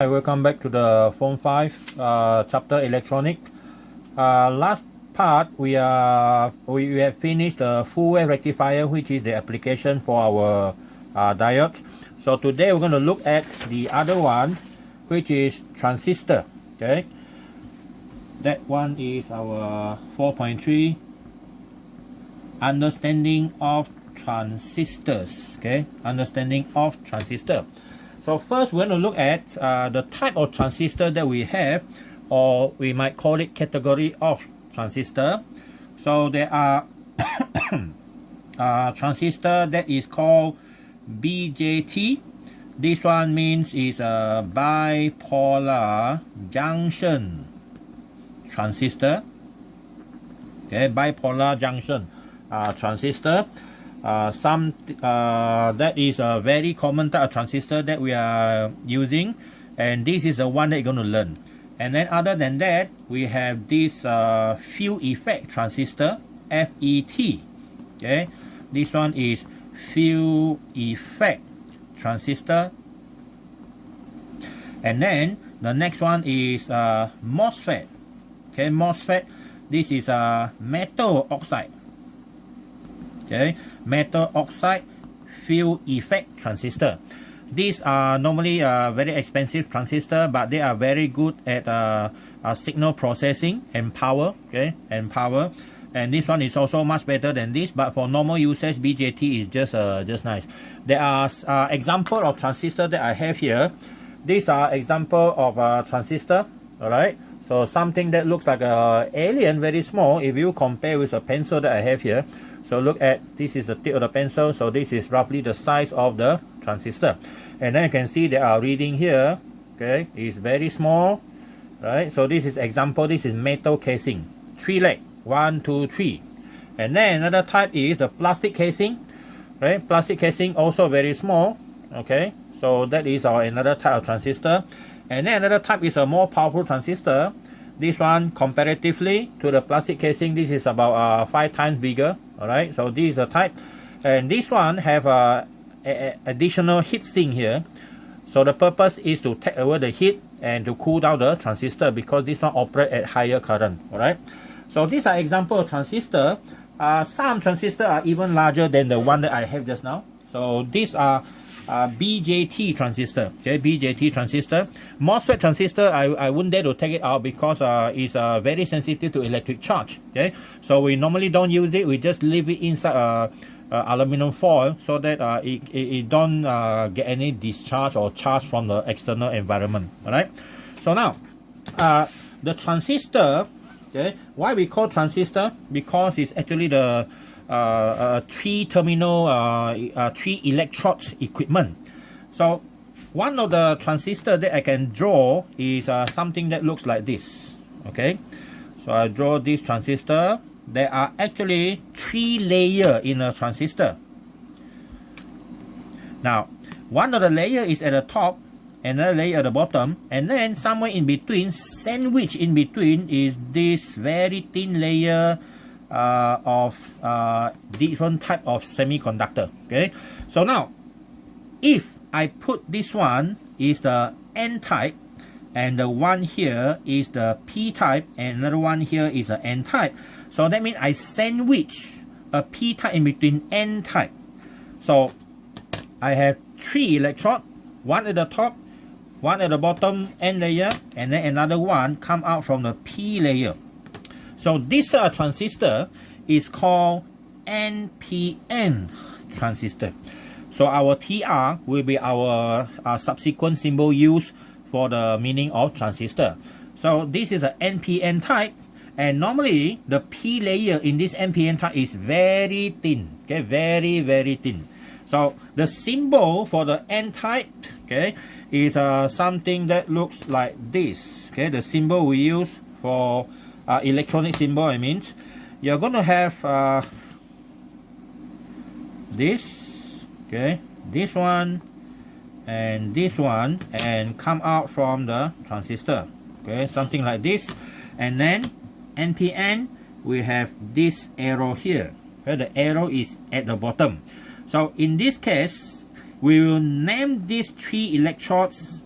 Hi, welcome back to the Form 5 chapter Electronic. Last part we have finished the full wave rectifier, which is the application for our diodes. So today we're going to look at the other one, which is transistor. Okay, that one is our 4.3 understanding of transistors. Okay, understanding of transistor. So first we're going to look at the type of transistor that we have, or we might call it category of transistor. So there are transistor that is called BJT. This one means is a bipolar junction transistor. Okay, bipolar junction transistor. That is a very common type of transistor that we are using, and this is the one that you're going to learn. And then other than that, we have this field effect transistor, FET. Okay, this one is field effect transistor. And then the next one is MOSFET. Okay, MOSFET, this is a metal oxide. Okay, metal oxide field effect transistor. These are normally very expensive transistor, but they are very good at signal processing and power. Okay, and power. And this one is also much better than this, but for normal usage, BJT is just nice. There are example of transistor that I have here. These are example of transistor. All right. So something that looks like a alien, very small. If you compare with a pencil that I have here. So look at, this is the tip of the pencil, so this is roughly the size of the transistor. And then you can see there are reading here. Okay, it's very small, right? So this is example, this is metal casing, 3 leg, 1, 2, 3. And then another type is the plastic casing, right? Plastic casing also very small. Okay, so that is our another type of transistor. And then another type is a more powerful transistor. This one comparatively to the plastic casing, this is about 5 times bigger. All right, so this is a type, and this one have a additional heat sink here. So the purpose is to take away the heat and to cool down the transistor, because this one operate at higher current. All right, so these are example of transistor. Some transistor are even larger than the one that I have just now. So these are BJT transistor. Okay, BJT transistor. MOSFET transistor, I wouldn't dare to take it out because it's very sensitive to electric charge. Okay, so we normally don't use it. We just leave it inside aluminum foil so that it don't get any discharge or charge from the external environment. All right. So now the transistor. Okay, why we call transistor? Because it's actually the 3 terminal 3 electrodes equipment. So one of the transistor that I can draw is something that looks like this. Okay, so I draw this transistor. There are actually 3 layers in a transistor. Now one of the layer is at the top, another layer at the bottom, and then somewhere in between, sandwich in between, is this very thin layer of different type of semiconductor. Okay, so now if I put this one is the N type, and the one here is the P type, and another one here is the N type, so that means I sandwich a P type in between N type. So I have 3 electrodes, one at the top, one at the bottom N layer, and then another one come out from the P layer. So this transistor is called NPN transistor. So our TR will be our subsequent symbol used for the meaning of transistor. So this is a NPN type, and normally the P layer in this NPN type is very thin. Okay, very thin. So the symbol for the N type, okay, is something that looks like this. Okay, the symbol we use for electronic symbol, I mean, you're going to have this, okay, this one and this one, and come out from the transistor. Okay, something like this. And then NPN, we have this arrow here. Okay, the arrow is at the bottom. So in this case, we will name these 3 electrodes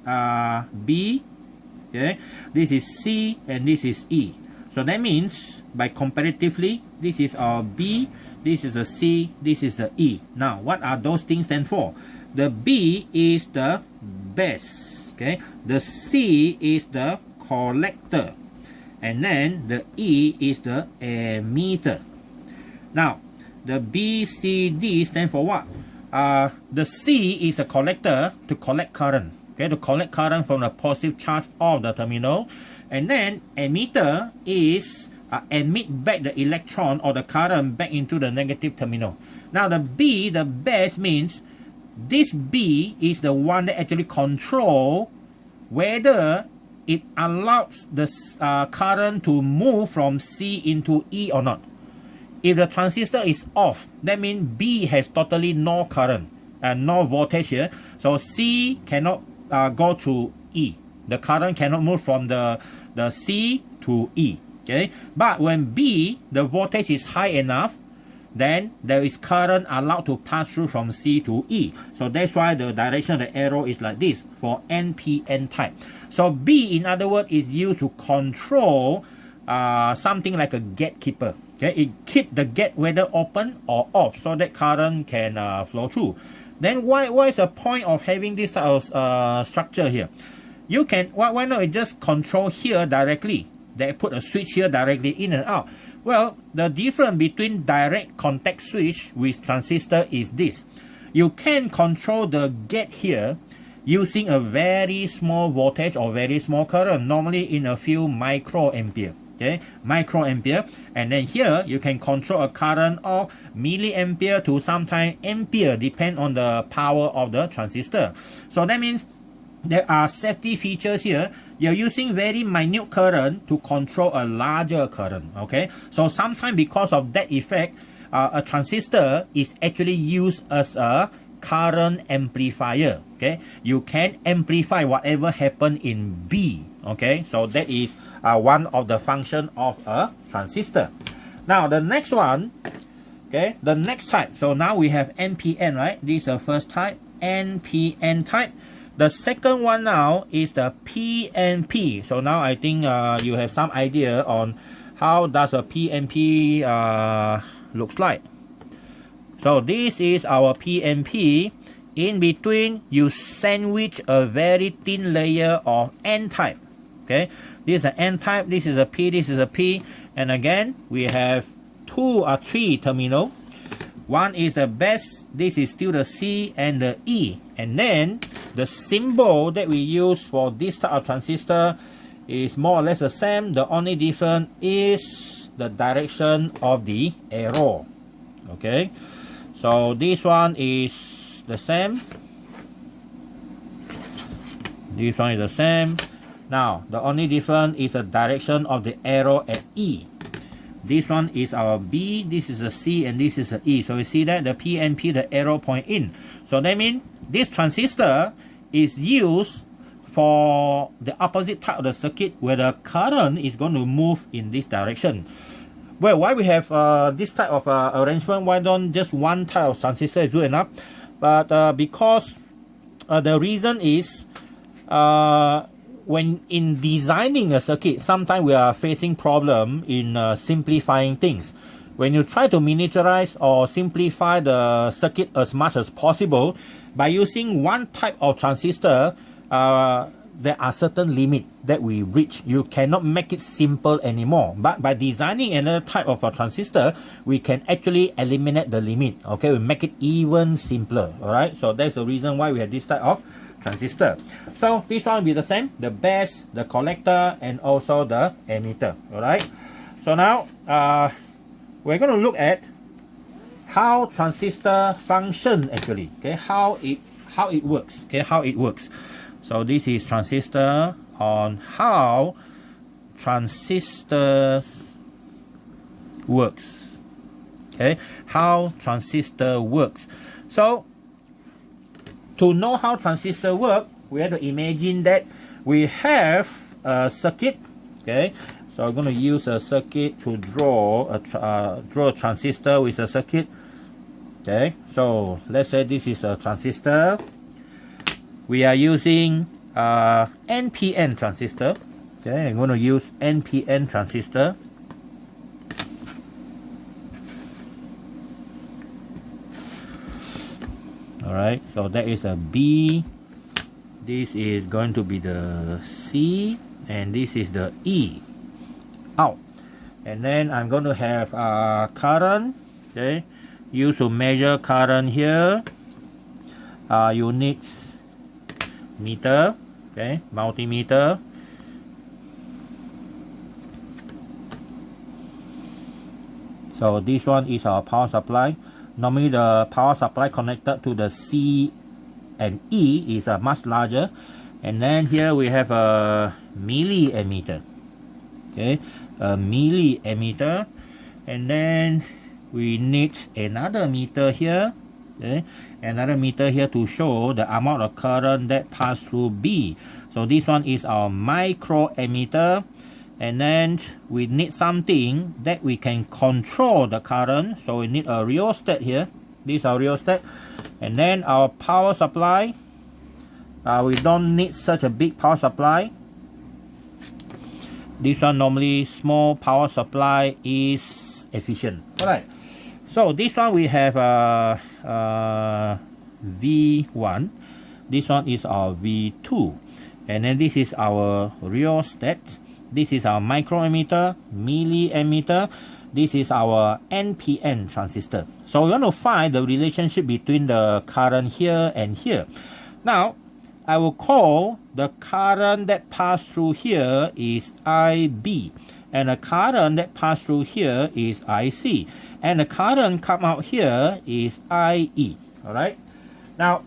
B, okay, this is C, and this is E. So that means by comparatively, this is our B, this is a C, this is the E. Now what are those things stand for? The B is the base, okay, the C is the collector, and then the E is the emitter. Now the B, C, D stand for what? The C is the collector, to collect current, okay, to collect current from the positive charge of the terminal, and then emitter is emit back the electron or the current back into the negative terminal. Now the B, the base, means this B is the one that actually control whether it allows the current to move from C into E or not. If the transistor is off, that means B has totally no current and no voltage here. So C cannot go to E. The current cannot move from the C to E. Okay? But when B, the voltage is high enough, then there is current allowed to pass through from C to E. So that's why the direction of the arrow is like this for NPN type. So B, in other words, is used to control something like a gatekeeper. Okay, it keep the gate whether open or off so that current can flow through. Then why is the point of having this type of structure here? You can, why not you just control here directly? They put a switch here directly in and out. Well, the difference between direct contact switch with transistor is this. You can control the gate here using a very small voltage or very small current, normally in a few microampere. Okay, microampere, and then here you can control a current of milliampere to sometimes ampere, depend on the power of the transistor. So that means there are safety features here. You're using very minute current to control a larger current. Okay, so sometimes because of that effect, a transistor is actually used as a current amplifier. Okay, you can amplify whatever happened in B. Okay, so that is one of the function of a transistor. Now the next one, okay, the next type. So now we have NPN, right? This is the first type, NPN type. The second one now is the PNP. So now I think you have some idea on how does a PNP looks like. So this is our PNP. In between, you sandwich a very thin layer of N type. Okay, this is an N type, this is a P, this is a P, and again we have 2 or 3 terminal. One is the base, this is still the C and the E, and then the symbol that we use for this type of transistor is more or less the same. The only difference is the direction of the arrow. Okay, so this one is the same, this one is the same. Now, the only difference is the direction of the arrow at E. This one is our B, this is a C, and this is a E. So you see that the PNP, the arrow point in. So that means this transistor is used for the opposite type of the circuit where the current is going to move in this direction. Well, why we have this type of arrangement? Why don't just one type of transistor is good enough? But because the reason is when in designing a circuit, sometimes we are facing problem in simplifying things. When you try to miniaturize or simplify the circuit as much as possible, by using one type of transistor, there are certain limits that we reach. You cannot make it simple anymore. But by designing another type of a transistor, we can actually eliminate the limit. Okay, we make it even simpler. All right, so that's the reason why we have this type of transistor. So this one will be the same, the base, the collector, and also the emitter. All right, so now we're going to look at how transistor function actually. Okay, how it works. Okay, how it works. So this is transistor on how transistor works. Okay, how transistor works. So to know how transistor work, we have to imagine that we have a circuit. Okay, so I'm going to use a circuit to draw a transistor with a circuit. Okay, so let's say this is a transistor. we are using NPN transistor. Okay, I'm going to use NPN transistor. Alright, so that is a B. This is going to be the C, and this is the E out. And then I'm going to have current. Okay, used to measure current here. You need meter, okay, multimeter. So this one is our power supply. Normally the power supply connected to the C and E is much larger. And then here we have a milliammeter. Okay, a milliammeter. And then we need another meter here. Okay, another meter here to show the amount of current that passed through B. So this one is our microammeter. And then we need something that we can control the current. So we need a rheostat here. This is our rheostat. And then our power supply. We don't need such a big power supply. This one normally small power supply is efficient. Alright. So this one we have V1. This one is our V2. And then this is our rheostat. This is our microammeter, milliammeter. This is our NPN transistor. So we want to find the relationship between the current here and here. Now, I will call the current that passed through here is IB. And the current that passed through here is IC. And the current come out here is IE. Alright? Now,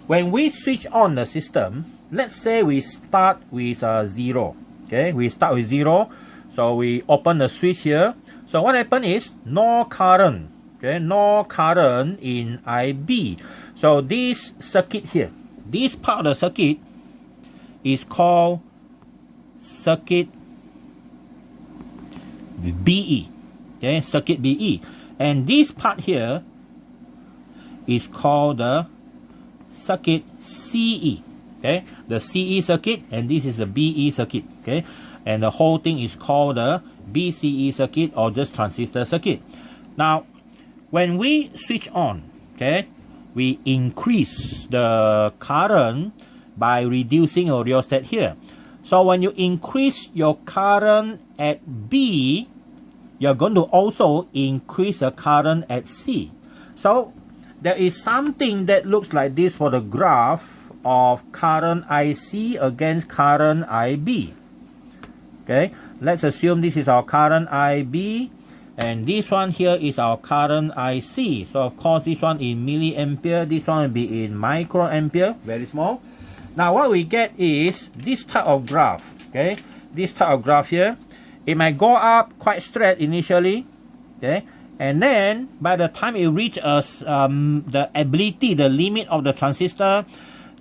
when we switch on the system, let's say we start with 0. Okay, we start with 0. So we open the switch here. So what happens is no current. Okay, no current in IB. So this circuit here, this part of the circuit is called circuit BE. Okay, circuit BE. And this part here is called the circuit CE. Okay, the CE circuit, and this is the BE circuit. Okay, and the whole thing is called the BCE circuit or just transistor circuit. Now, when we switch on, okay, we increase the current by reducing your rheostat here. So when you increase your current at B, you're going to also increase the current at C. So there is something that looks like this for the graph of current IC against current IB. Okay, let's assume this is our current IB, and this one here is our current IC. So of course this one in milliampere, this one will be in microampere, very small. Now what we get is this type of graph. Okay, this type of graph here, it might go up quite straight initially. Okay, and then by the time it reaches the ability, the limit of the transistor,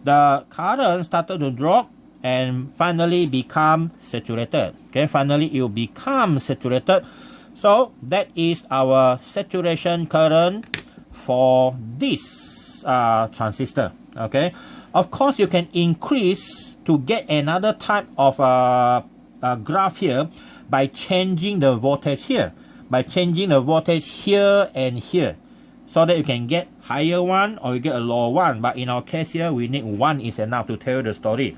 the current started to drop and finally become saturated. Okay, finally it will become saturated. So that is our saturation current for this transistor. Okay, of course you can increase to get another type of graph here by changing the voltage here, by changing the voltage here and here, so that you can get higher one or you get a lower one. But in our case here, we need one is enough to tell you the story.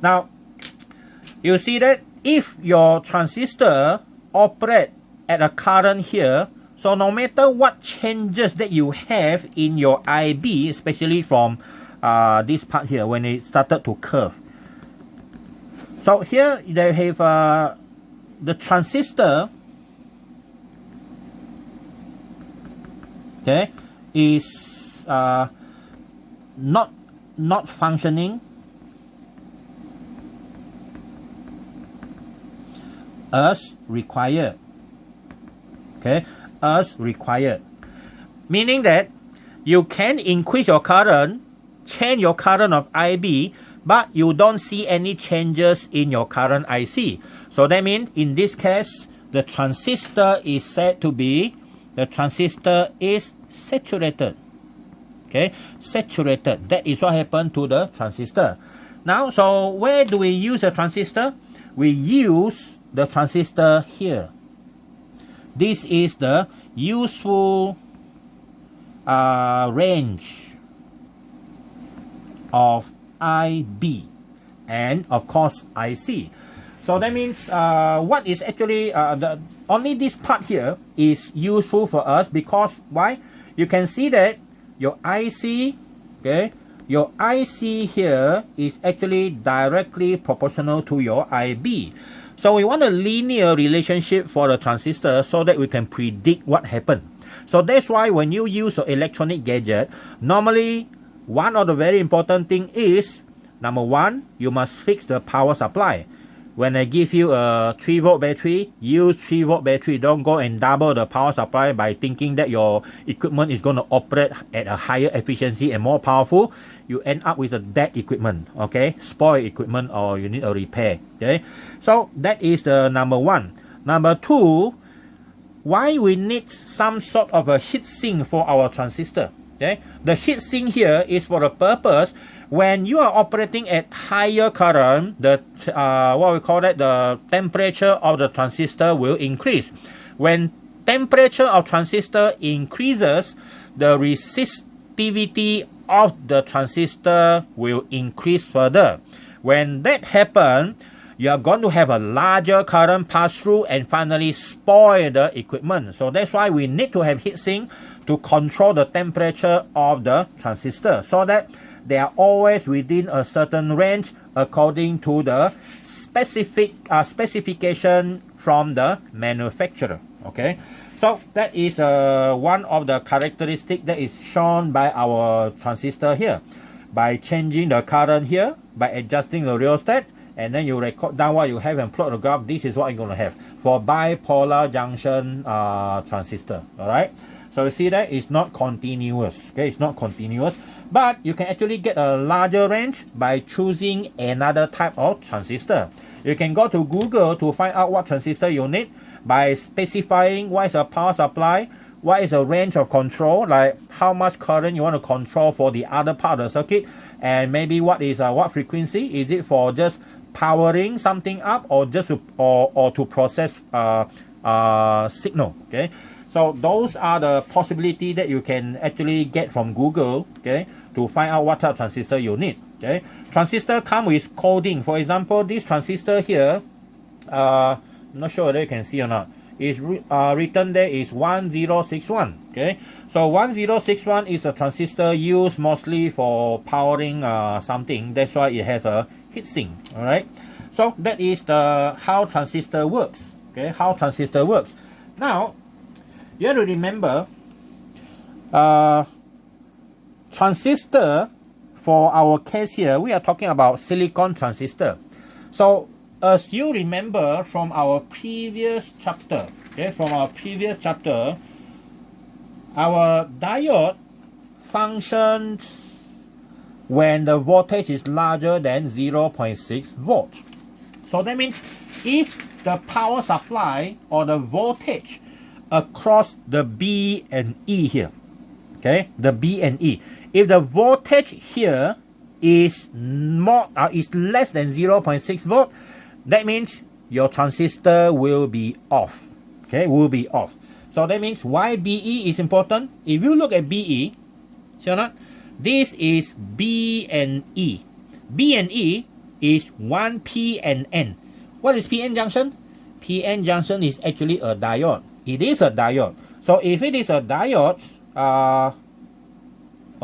Now, you see that if your transistor operate at a current here, so no matter what changes that you have in your IB, especially from this part here when it started to curve. So here they have the transistor, okay, is not functioning as required. Okay, as required, meaning that you can increase your current, change your current of IB, but you don't see any changes in your current IC. So that means in this case, the transistor is said to be, the transistor is saturated. Okay, saturated. That is what happened to the transistor. Now, so where do we use a transistor? We use the transistor here. This is the useful range of IB and of course IC. So that means what is actually only this part here is useful for us because why? You can see that your IC, okay, your IC here is actually directly proportional to your IB. So we want a linear relationship for the transistor so that we can predict what happened. So that's why when you use an electronic gadget, normally one of the very important thing is, number one, you must fix the power supply. When I give you a 3-volt battery, use 3-volt battery. Don't go and double the power supply by thinking that your equipment is going to operate at a higher efficiency and more powerful. You end up with a dead equipment, okay? Spoiled equipment, or you need a repair, okay? So that is the number one. Number two, why we need some sort of a heat sink for our transistor, okay? The heat sink here is for the purpose when you are operating at higher current, the what we call that, the temperature of the transistor will increase. When temperature of transistor increases, the resistivity of the transistor will increase further. When that happens, you are going to have a larger current pass through and finally spoil the equipment. So that's why we need to have heatsink to control the temperature of the transistor so that they are always within a certain range according to the specification from the manufacturer. Okay, so that is one of the characteristics that is shown by our transistor here. By changing the current here, by adjusting the rheostat, and then you record down what you have and plot the graph. This is what you're going to have for bipolar junction transistor. All right. So you see that it's not continuous. Okay, it's not continuous, but you can actually get a larger range by choosing another type of transistor. You can go to Google to find out what transistor you need by specifying what is a power supply, what is a range of control, like how much current you want to control for the other part of the circuit, and maybe what is what frequency. Is it for just powering something up, or just to, or to process signal? Okay. So those are the possibility that you can actually get from Google, okay, to find out what type of transistor you need. Okay, transistor come with coding. For example, this transistor here, I'm not sure whether you can see or not. Is written there is 1061. Okay, so 1061 is a transistor used mostly for powering something. That's why it has a heatsink. All right. So that is the how transistor works. Okay, how transistor works. Now, you have to remember, transistor, for our case here, we are talking about silicon transistor. So, as you remember from our previous chapter, okay, our diode functions when the voltage is larger than 0.6 volts. So that means if the power supply or the voltage across the B and E here, okay, the B and E, if the voltage here is less than 0.6 volt, that means your transistor will be off. Okay, will be off. So that means why BE is important. If you look at BE, see or not, this is B and E. B and E is 1 P and N. What is PN junction? PN junction is actually a diode. It is a diode. So if it is a diode, oh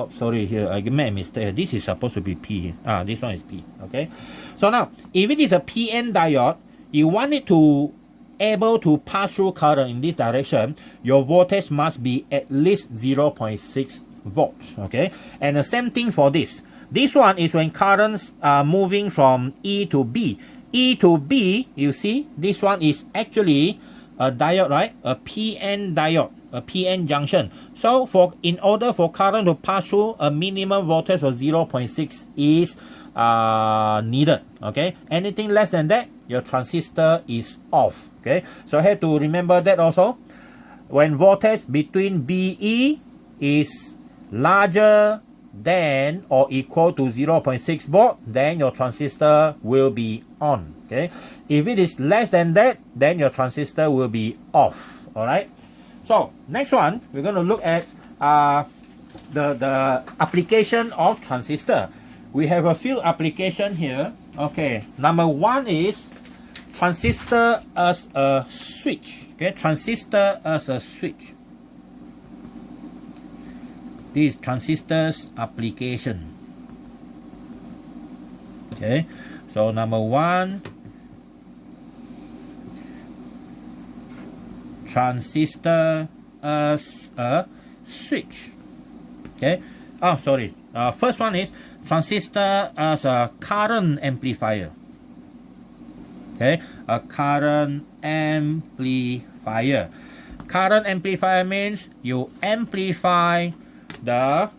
sorry, here I made a mistake. This is supposed to be P. This one is P. Okay. So now, if it is a PN diode, you want it to able to pass through current in this direction, your voltage must be at least 0.6 volts. Okay. And the same thing for this. This one is when currents are moving from E to B. E to B, you see, this one is actually a diode, right? A PN diode, a PN junction. So in order for current to pass through, a minimum voltage of 0.6 is needed. Okay, anything less than that, your transistor is off. Okay, so I have to remember that also. When voltage between BE is larger than or equal to 0.6 volt, then your transistor will be on. Okay, if it is less than that, then your transistor will be off. All right. So next one, we're going to look at the application of transistor. We have a few applications here. Okay, number one is transistor as a switch. Okay, transistor as a switch. This transistors application. Okay, so number one, transistor as a switch. Okay, oh sorry, first one is transistor as a current amplifier. Okay, a current amplifier. Current amplifier means you amplify the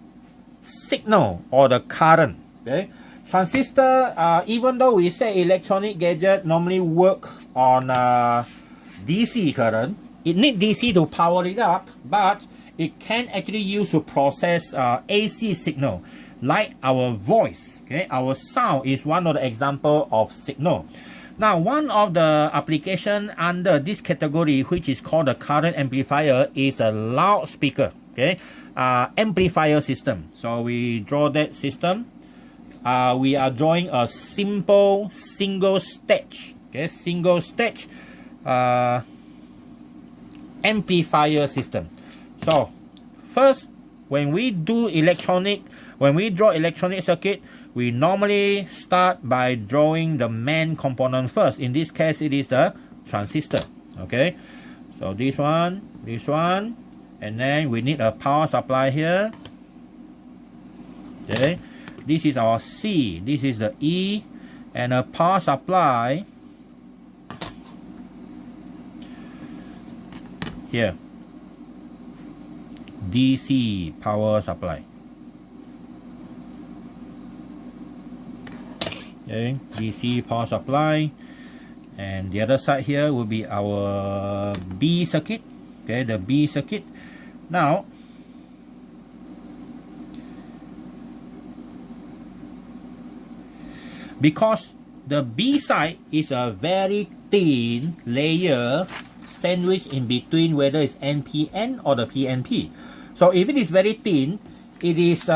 signal or the current. Okay, transistor, even though we say electronic gadget normally work on DC current, it needs DC to power it up, but it can actually use to process AC signal, like our voice. Okay, our sound is one of the example of signal. Now, one of the application under this category, which is called the current amplifier, is a loudspeaker. Okay, amplifier system. So we draw that system. We are drawing a simple single stage. Okay, single stage amplifier system. So first, when we draw electronic circuit, we normally start by drawing the main component first. In this case, it is the transistor. Okay, so this one, and then we need a power supply here. Okay, this is our C, this is the E, and a power supply here, DC power supply. Okay, DC power supply, and the other side here will be our B circuit. Okay, the B circuit. Now, because the B side is a very thin layer sandwiched in between, whether it's NPN or the PNP. So if it is very thin, it is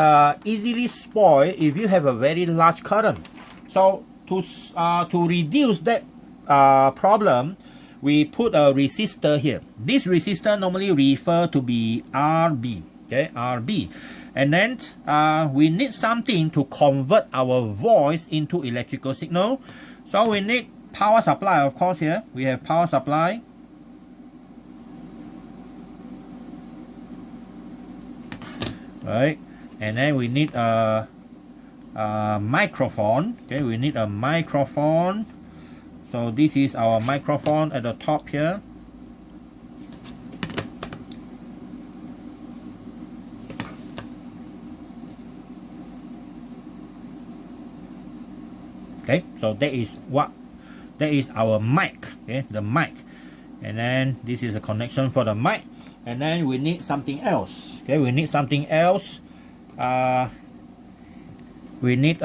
easily spoiled if you have a very large current. So to reduce that problem, we put a resistor here. This resistor normally refer to be RB. Okay, RB. And then we need something to convert our voice into electrical signal. So we need power supply, of course. Here we have power supply. Right, and then we need a microphone. Okay, we need a microphone. So this is our microphone at the top here. Okay, so that is our mic. Okay, the mic, and then this is a connection for the mic, and then we need something else. Okay, we need something else. We need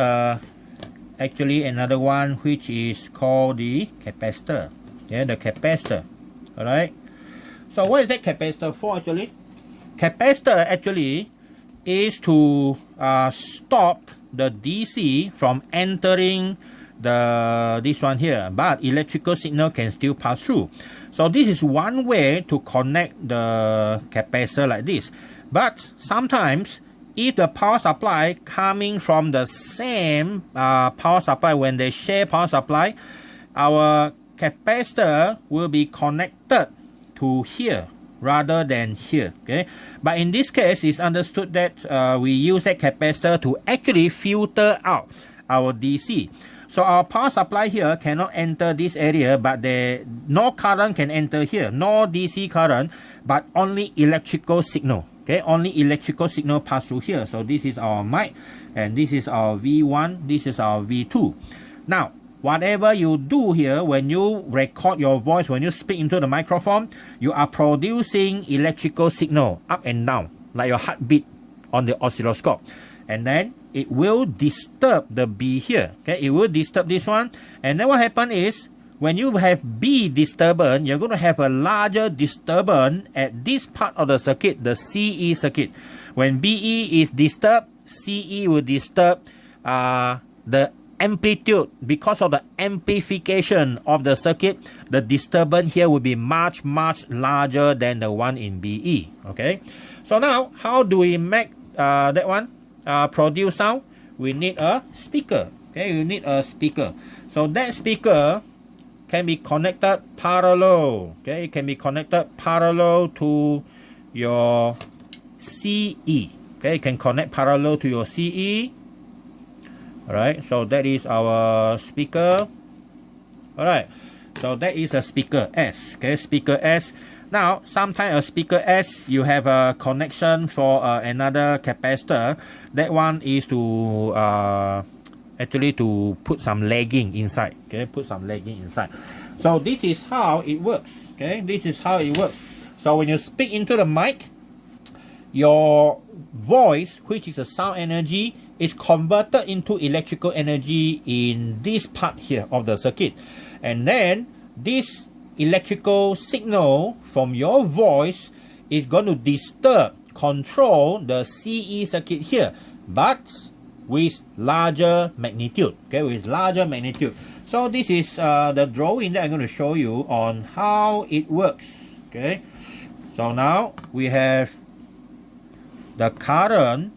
actually another one, which is called the capacitor. Yeah, the capacitor. All right. So what is that capacitor for actually? Capacitor actually is to stop the DC from entering this one here, but electrical signal can still pass through. So this is one way to connect the capacitor like this. But sometimes, if the power supply coming from the same power supply, when they share power supply, our capacitor will be connected to here rather than here. Okay, but in this case, it's understood that we use that capacitor to actually filter out our DC. So our power supply here cannot enter this area, but no current can enter here, no DC current, but only electrical signal. Okay, only electrical signal pass through here. So this is our mic, and this is our V1, this is our V2. Now, whatever you do here, when you record your voice, when you speak into the microphone, you are producing electrical signal up and down, like your heartbeat on the oscilloscope. And then it will disturb the B here. Okay, it will disturb this one. And then what happens is, when you have B disturbance, you're going to have a larger disturbance at this part of the circuit, the CE circuit. When BE is disturbed, CE will disturb the amplitude. Because of the amplification of the circuit, the disturbance here will be much larger than the one in BE. Okay, so now how do we make that one produce sound? We need a speaker. Okay, you need a speaker. So that speaker can be connected parallel. Okay, it can be connected parallel to your CE. Okay, you can connect parallel to your CE. Alright, so that is our speaker. Alright, so that is a speaker S. Okay, speaker S. Now, sometimes a speaker S, you have a connection for another capacitor. That one is to actually to put some lagging inside. Okay, put some lagging inside. So this is how it works. Okay, this is how it works. So when you speak into the mic, your voice, which is a sound energy, is converted into electrical energy in this part here of the circuit. And then this electrical signal from your voice is going to disturb, control the CE circuit here, but with larger magnitude. Okay, with larger magnitude. So this is the drawing that I'm going to show you on how it works. Okay, so now we have the current,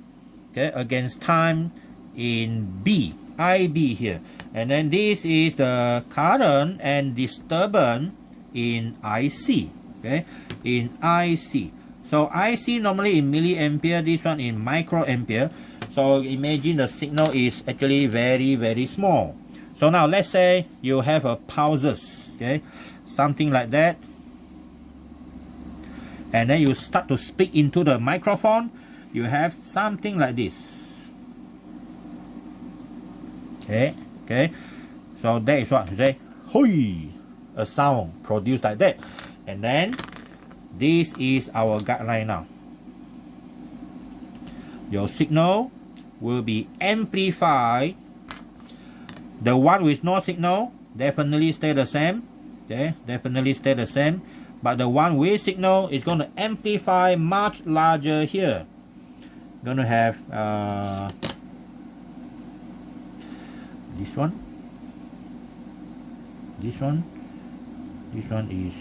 okay, against time in B, IB here, and then this is the current and disturbance in IC. Okay, in IC. So IC normally in milliampere, this one in microampere. So imagine the signal is actually very small. So now let's say you have a pulses, okay, something like that, and then you start to speak into the microphone. You have something like this. Okay, so that is what you say, hui, a sound produced like that. And then this is our guideline now. Your signal will be amplified. The one with no signal definitely stay the same. Okay, definitely stay the same. But the one with signal is going to amplify much larger here. Going to have this one is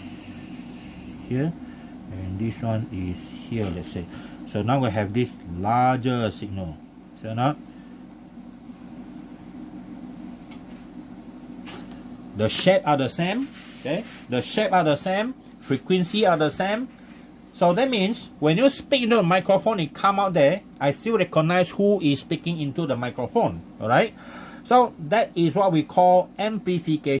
here, and this one is here, let's say. So now we have this larger signal. So now the shape are the same. Okay, the shape are the same, frequency are the same. So that means when you speak into the microphone, it come out there, I still recognize who is speaking into the microphone. Alright, so that is what we call amplification.